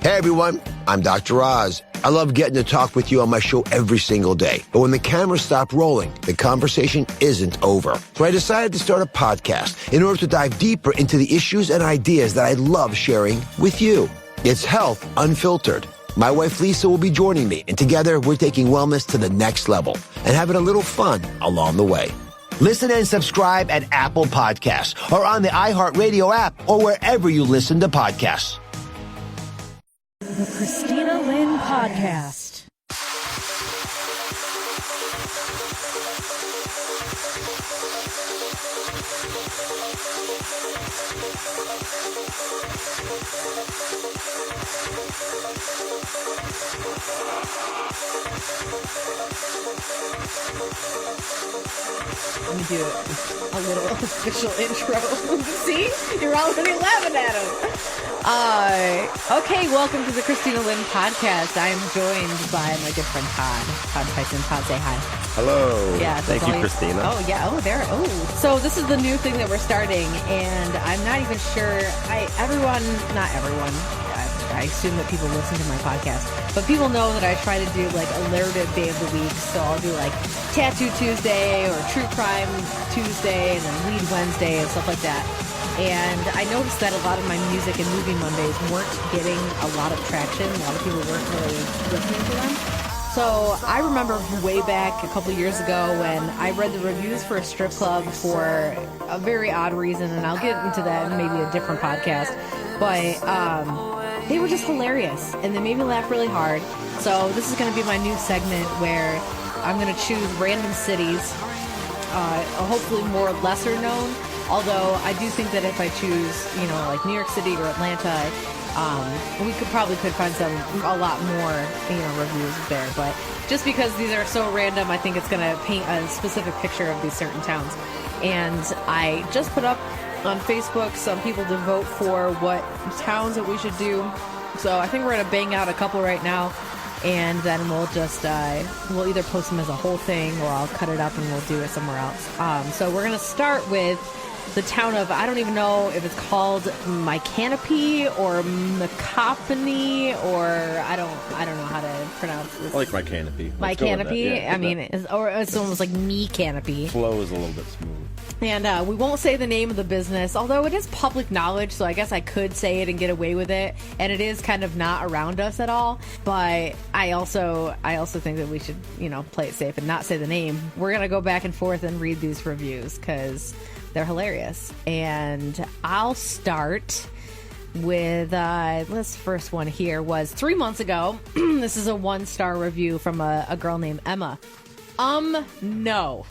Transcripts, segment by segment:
Hey everyone, I'm Dr. Oz. I love getting to talk with you on my show every single day. But when the cameras stop rolling, the conversation isn't over. So I decided to start a podcast in order to dive deeper into the issues and ideas that I love sharing with you. It's Health Unfiltered. My wife Lisa will be joining me, and together we're taking wellness to the next level and having a little fun along the way. Listen and subscribe at Apple Podcasts or on the iHeartRadio app or wherever you listen to podcasts. The Christina Lynn Podcast. Let me do a little official intro. See? You're already laughing at him. Okay, welcome to the Christina Lynn Podcast. I am joined by my good friend Todd. Todd Tyson. Todd, say hi. Hello. Yeah, thank you, Christina. Oh, yeah. Oh, there. Oh. So this is the new thing that we're starting, and I'm not even sure. Not everyone. I assume that people listen to my podcast, but people know that I try to do like alliterative day of the week. So I'll do like Tattoo Tuesday or True Crime Tuesday and then Weed Wednesday and stuff like that. And I noticed that a lot of my music and movie Mondays weren't getting a lot of traction. A lot of people weren't really listening to them. So I remember way back a couple years ago when I read the reviews for a strip club for a very odd reason, and I'll get into that in maybe a different podcast. But they were just hilarious, and they made me laugh really hard. So this is going to be my new segment where I'm going to choose random cities, hopefully more lesser known. Although I do think that if I choose, like New York City or Atlanta, we could find a lot more, reviews there. But just because these are so random, I think it's going to paint a specific picture of these certain towns. And I just put up on Facebook some people to vote for what towns that we should do. So I think we're going to bang out a couple right now, and then we'll just we'll either post them as a whole thing or I'll cut it up and we'll do it somewhere else. So we're going to start with the town of, I don't even know if it's called Micanopy or Micanopy, or I don't know how to pronounce this. I like Micanopy. Micanopy? Yeah, I mean, it's almost like me canopy. Flow is a little bit smooth. And we won't say the name of the business, although it is public knowledge, so I guess I could say it and get away with it. And it is kind of not around us at all. But I also think that we should, play it safe and not say the name. We're going to go back and forth and read these reviews because they're hilarious. And I'll start with this first one here was 3 months ago. This is a 1-star review from a girl named Emma. No.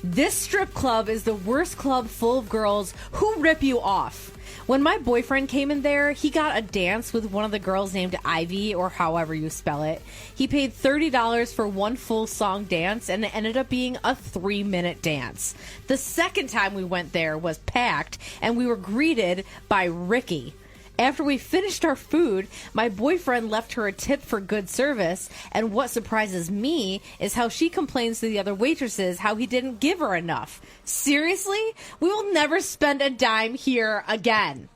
This strip club is the worst club full of girls who rip you off. When my boyfriend came in there, he got a dance with one of the girls named Ivy, or however you spell it. He paid $30 for one full song dance, and it ended up being a 3-minute dance. The second time we went there was packed, and we were greeted by Ricky. After we finished our food, my boyfriend left her a tip for good service, and what surprises me is how she complains to the other waitresses how he didn't give her enough. Seriously? We will never spend a dime here again.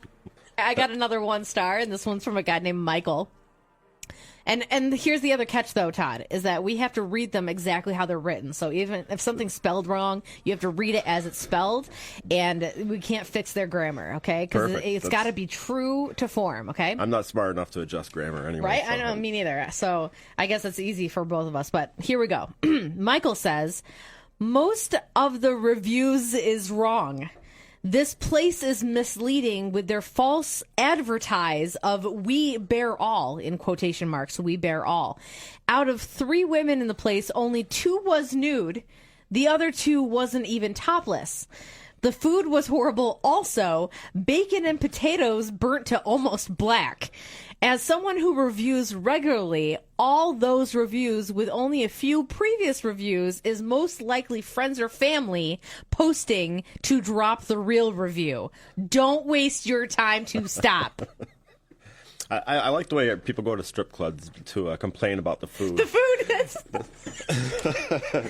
I got another 1-star, and this one's from a guy named Michael. And here's the other catch, though, Todd, is that we have to read them exactly how they're written. So even if something's spelled wrong, you have to read it as it's spelled, and we can't fix their grammar, okay? Because it's got to be true to form, okay? I'm not smart enough to adjust grammar anyway. Right? So I know, me neither. So I guess it's easy for both of us, but here we go. Michael says, most of the reviews is wrong. This place is misleading with their false advertise of we bear all, in quotation marks, we bear all. Out of 3 women in the place, only 2 was nude. The other 2 wasn't even topless. The food was horrible also. Bacon and potatoes burnt to almost black. As someone who reviews regularly, all those reviews with only a few previous reviews is most likely friends or family posting to drop the real review. Don't waste your time to stop. I like the way people go to strip clubs to complain about the food. The food is...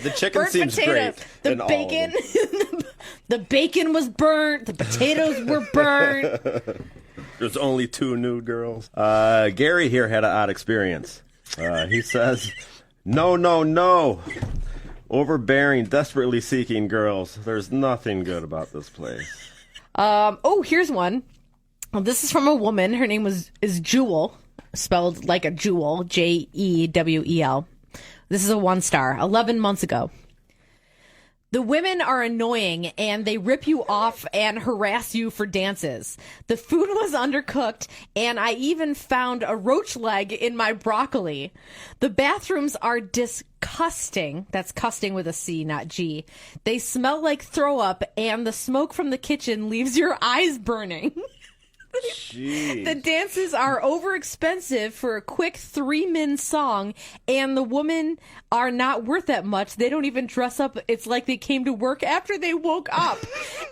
The chicken burnt seems potatoes. great. The bacon... The bacon was burnt. The potatoes were burnt. There's only 2 nude girls. Gary here had an odd experience. He says, no. Overbearing, desperately seeking girls. There's nothing good about this place. Here's one. Well, this is from a woman. Her name is Jewel, spelled like a jewel, Jewel. This is a 1-star, 11 months ago. The women are annoying, and they rip you off and harass you for dances. The food was undercooked, and I even found a roach leg in my broccoli. The bathrooms are disgusting. That's custing with a C, not G. They smell like throw up, and the smoke from the kitchen leaves your eyes burning. Jeez. The dances are overexpensive for a quick 3-min song, and the women are not worth that much. They don't even dress up. It's like they came to work after they woke up.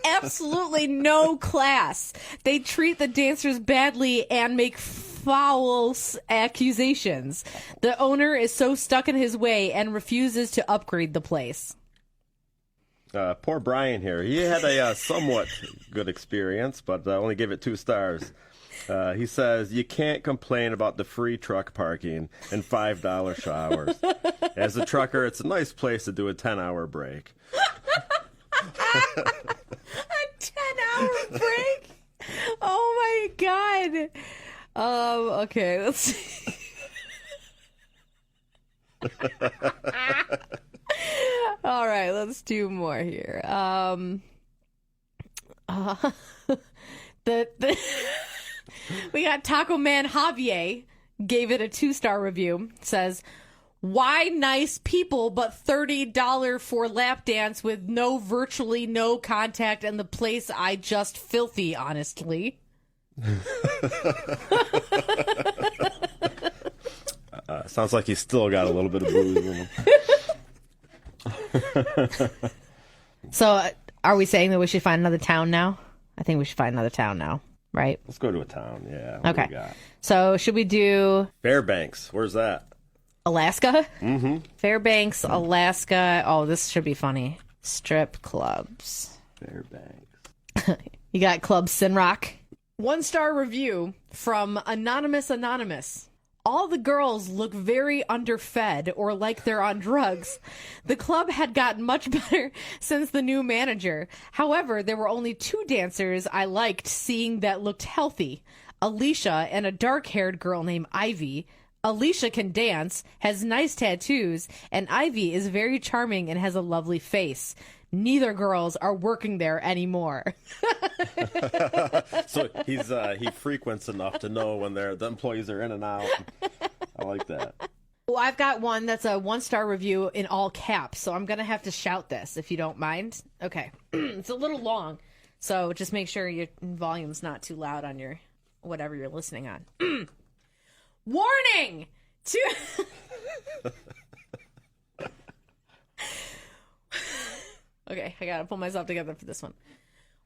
Absolutely no class. They treat the dancers badly and make foul accusations. The owner is so stuck in his way and refuses to upgrade the place. Poor Brian here. He had a somewhat good experience, but only gave it 2 stars. He says, you can't complain about the free truck parking and $5 showers. As a trucker, it's a nice place to do a 10-hour break. A 10-hour break? Oh, my God. Okay, let's see. All right, let's do more here. We got Taco Man Javier gave it a 2-star review. Says, why nice people but $30 for lap dance with virtually no contact, and the place I just filthy, honestly. Sounds like he's still got a little bit of booze in him. So, are we saying that we should find another town now? I think we should find another town now, right? Let's go to a town, yeah. What Okay. do we got? So, should we do Fairbanks. Where's that? Alaska? Mm-hmm. Fairbanks, Alaska. Oh, this should be funny. Strip clubs. Fairbanks. You got Club Sinrock. 1-star review from Anonymous. All the girls look very underfed or like they're on drugs. The club had gotten much better since the new manager. However, there were only 2 dancers I liked seeing that looked healthy. Alicia and a dark-haired girl named Ivy. Alicia can dance, has nice tattoos, and Ivy is very charming and has a lovely face. Neither girls are working there anymore. So he frequents enough to know when the employees are in and out. I like that. Well, I've got one that's a 1-star review in all caps, so I'm going to have to shout this if you don't mind. Okay. It's a little long, so just make sure your volume's not too loud on your whatever you're listening on. Warning! Okay, I gotta pull myself together for this one.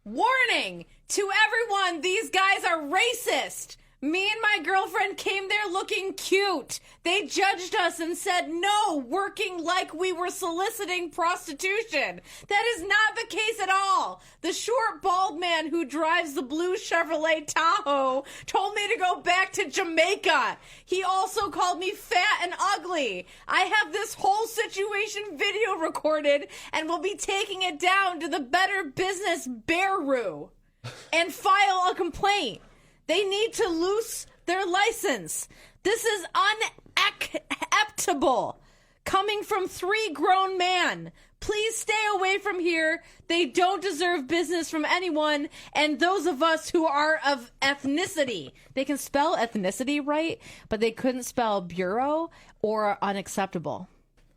Warning to everyone, these guys are racist. Me and my girlfriend came there looking cute. They judged us and said no, working like we were soliciting prostitution. That is not the case at all. The short, bald man who drives the blue Chevrolet Tahoe told me to go back to Jamaica. He also called me fat and ugly. I have this whole situation video recorded and will be taking it down to the Better Business Bureau and file a complaint. They need to lose their license. This is unacceptable. Coming from 3 grown men. Please stay away from here. They don't deserve business from anyone, and those of us who are of ethnicity. They can spell ethnicity right, but they couldn't spell bureau or unacceptable.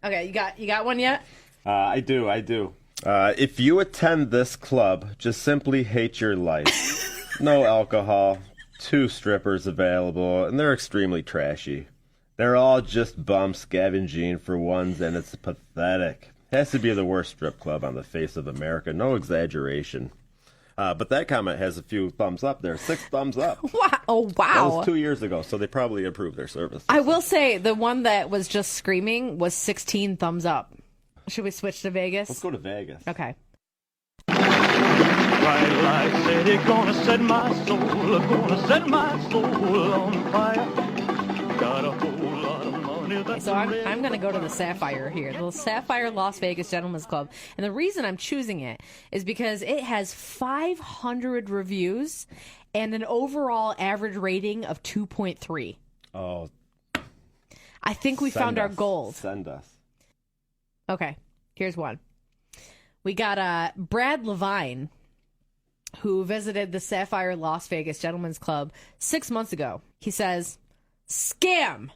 Okay, you got one yet? I do. If you attend this club, just simply hate your life. No alcohol. 2 strippers available, and they're extremely trashy. They're all just bums scavenging for ones, and it's pathetic. Has to be the worst strip club on the face of America. No exaggeration. But that comment has a few thumbs up there. 6 thumbs up. Wow. Oh, wow. That was 2 years ago, so they probably improved their service. I will say the one that was just screaming was 16 thumbs up. Should we switch to Vegas? Let's go to Vegas. Okay. bright light city, gonna set my soul, gonna set my soul on fire. Got a whole lot of money that's So I'm going to go to the Sapphire here, the Sapphire Las Vegas Gentlemen's Club. And the reason I'm choosing it is because it has 500 reviews and an overall average rating of 2.3. Oh, I think we found our gold. Send us. Okay, here's one. We got Brad Levine, who visited the Sapphire Las Vegas Gentlemen's Club 6 months ago. He says, "Scam!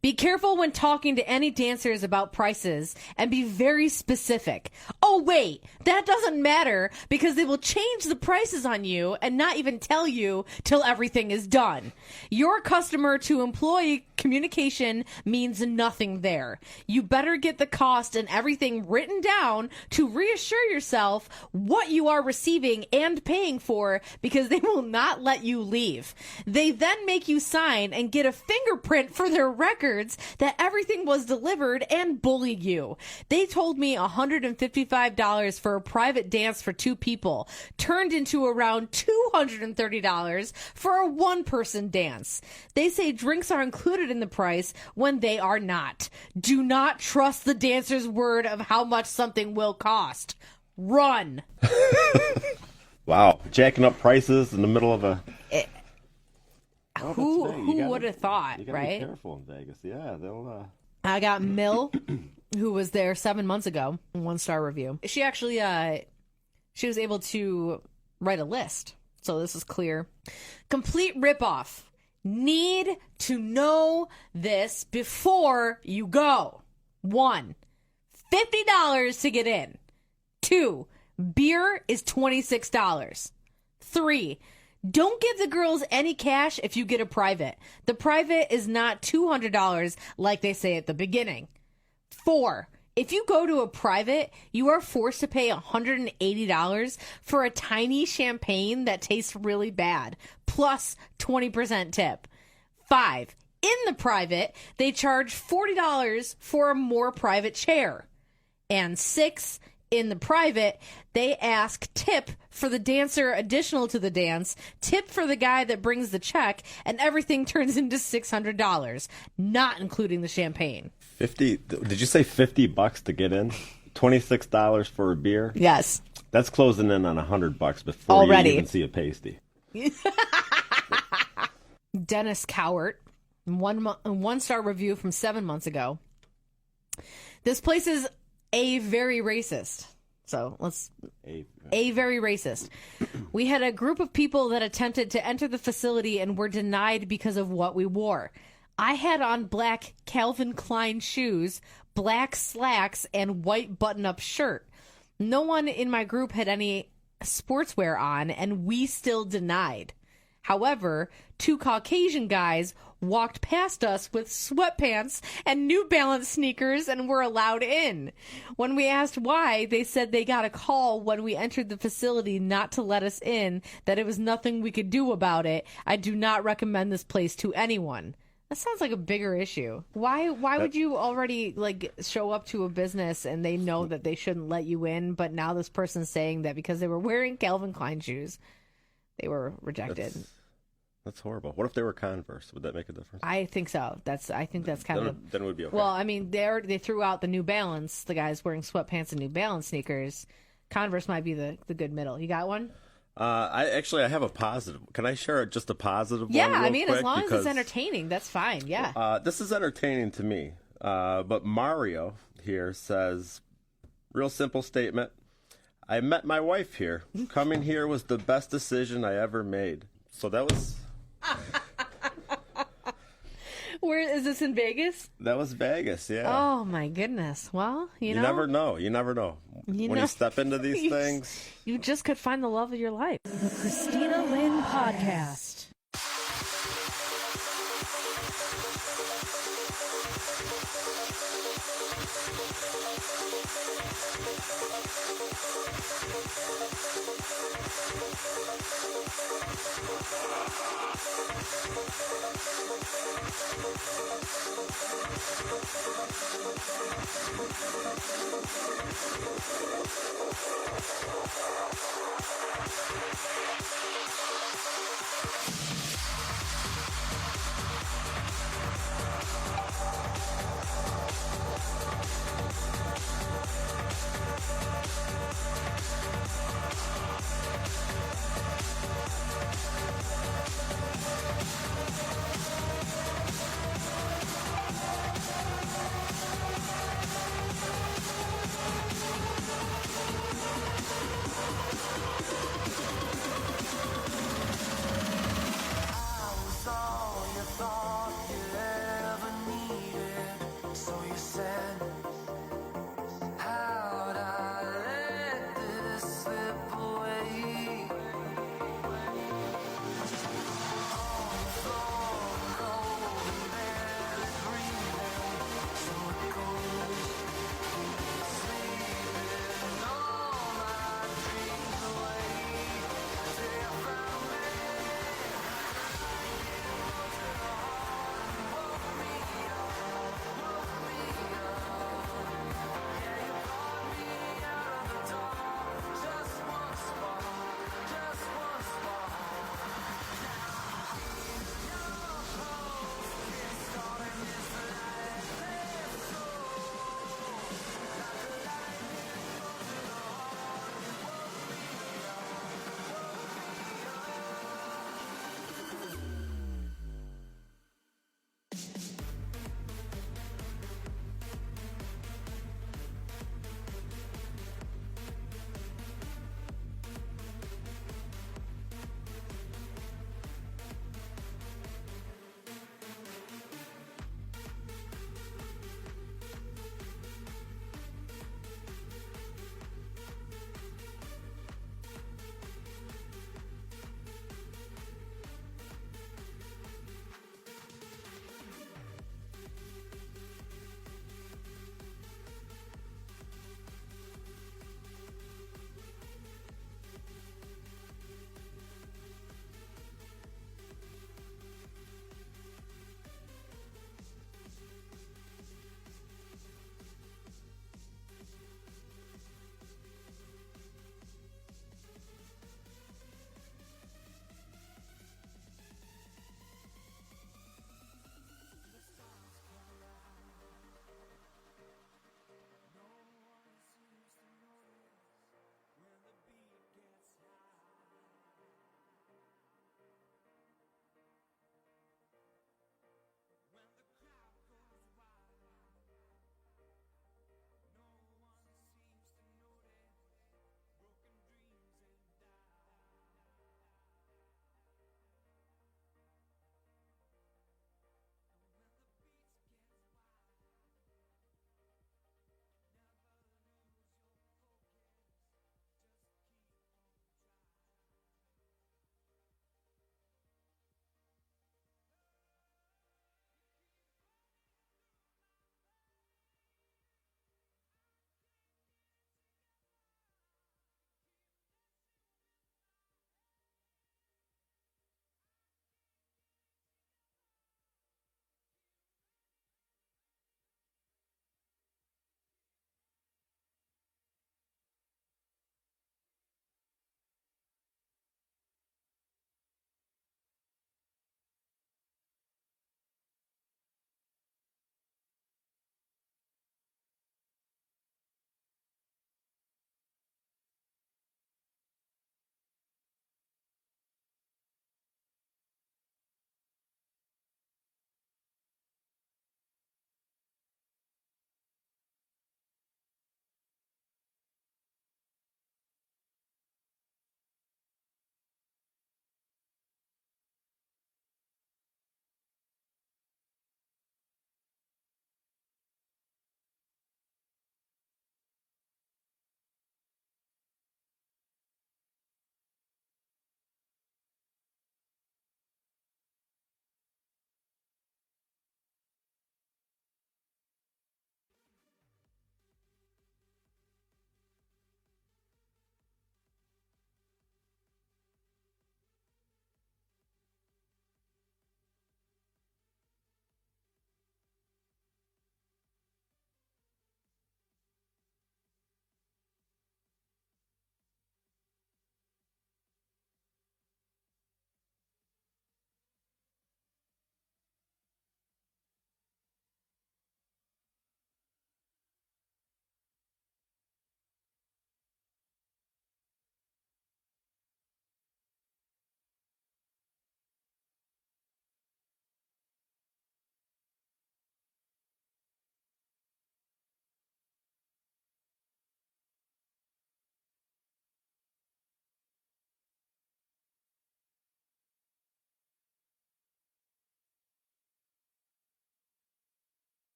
Be careful when talking to any dancers about prices and be very specific. Oh, wait, that doesn't matter because they will change the prices on you and not even tell you till everything is done. Your customer to employee communication means nothing there. You better get the cost and everything written down to reassure yourself what you are receiving and paying for because they will not let you leave. They then make you sign and get a fingerprint for their record that everything was delivered and bullied you. They told me $155 for a private dance for 2 people turned into around $230 for a 1-person dance. They say drinks are included in the price when they are not. Do not trust the dancer's word of how much something will cost. Run." Wow, jacking up prices in the middle of a... Who would have thought, you gotta right? Be careful in Vegas. Yeah, they'll. I got Mill, who was there 7 months ago, 1-star review. She actually, she was able to write a list, so this is clear. Complete ripoff. Need to know this before you go. 1, $50 to get in. 2, beer is $26. 3, don't give the girls any cash if you get a private. The private is not $200 like they say at the beginning. 4, if you go to a private, you are forced to pay $180 for a tiny champagne that tastes really bad, plus 20% tip. 5, in the private, they charge $40 for a more private chair. And 6, in the private, they ask tip for the dancer additional to the dance, tip for the guy that brings the check, and everything turns into $600, not including the champagne. 50? Did you say $50 to get in? $26 for a beer? Yes. That's closing in on $100 before Already. you even see a pasty. Dennis Cowart, 1-star review from 7 months ago. This place is a very racist. So let's a very racist. We had a group of people that attempted to enter the facility and were denied because of what we wore. I had on black Calvin Klein shoes, black slacks, and white button-up shirt. No one in my group had any sportswear on, and we still denied. However, 2 Caucasian guys walked past us with sweatpants and New Balance sneakers and were allowed in. When we asked why, they said they got a call when we entered the facility not to let us in, that it was nothing we could do about it. I do not recommend this place to anyone. That sounds like a bigger issue. Why would you already show up to a business and they know that they shouldn't let you in, but now this person's saying that because they were wearing Calvin Klein shoes, they were rejected? That's horrible. What if they were Converse? Would that make a difference? I think so. I think that's kind of... Then it would be okay. Well, I mean, they threw out the New Balance, the guys wearing sweatpants and New Balance sneakers. Converse might be the good middle. You got one? I have a positive. Can I share just a positive one? Yeah, I real mean, quick? as long as it's entertaining, that's fine. Yeah. This is entertaining to me. But Mario here says, real simple statement. I met my wife here. Coming here was the best decision I ever made. So that was... Where is this, in Vegas? That was Vegas, yeah. Oh my goodness. Well, you know, never know. You never know. When you step into these things, you just could find the love of your life. The Christina Lynn Podcast.